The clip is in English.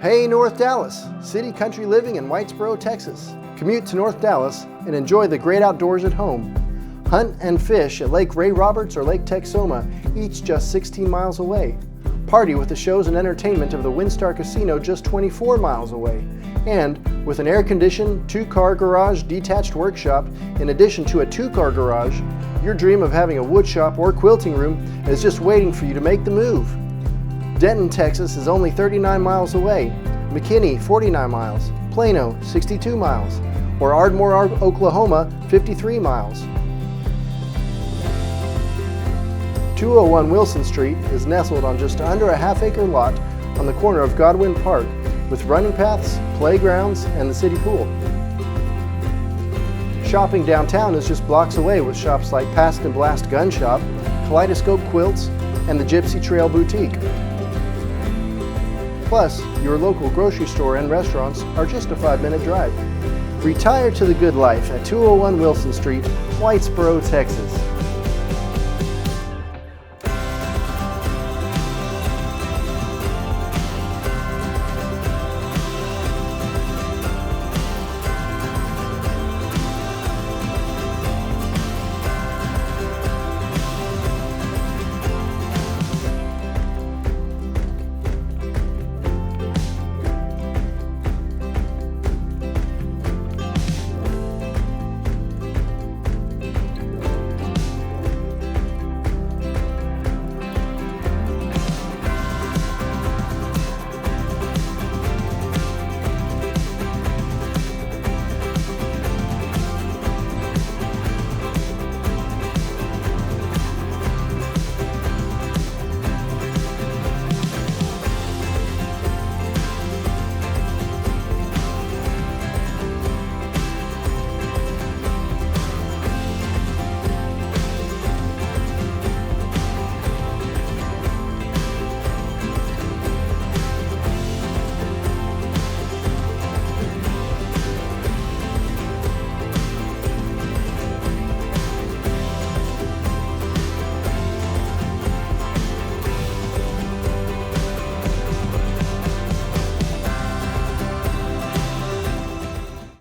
Hey North Dallas, city country living in Whitesboro, Texas. Commute to North Dallas and enjoy the great outdoors at home. Hunt and fish at Lake Ray Roberts or Lake Texoma, each just 16 miles away. Party with the shows and entertainment of the Winstar Casino just 24 miles away. And with an air-conditioned, 2-car garage detached workshop, in addition to a 2-car garage, your dream of having a woodshop or quilting room is just waiting for you to make the move. Denton, Texas is only 39 miles away, McKinney 49 miles, Plano 62 miles, or Ardmore, Oklahoma 53 miles. 201 Wilson Street is nestled on just under a half-acre lot on the corner of Godwin Park with running paths, playgrounds, and the city pool. Shopping downtown is just blocks away with shops like Past and Blast Gun Shop, Kaleidoscope Quilts, and the Gypsy Trail Boutique. Plus, your local grocery store and restaurants are just a 5-minute drive. Retire to the good life at 201 Wilson Street, Whitesboro, Texas.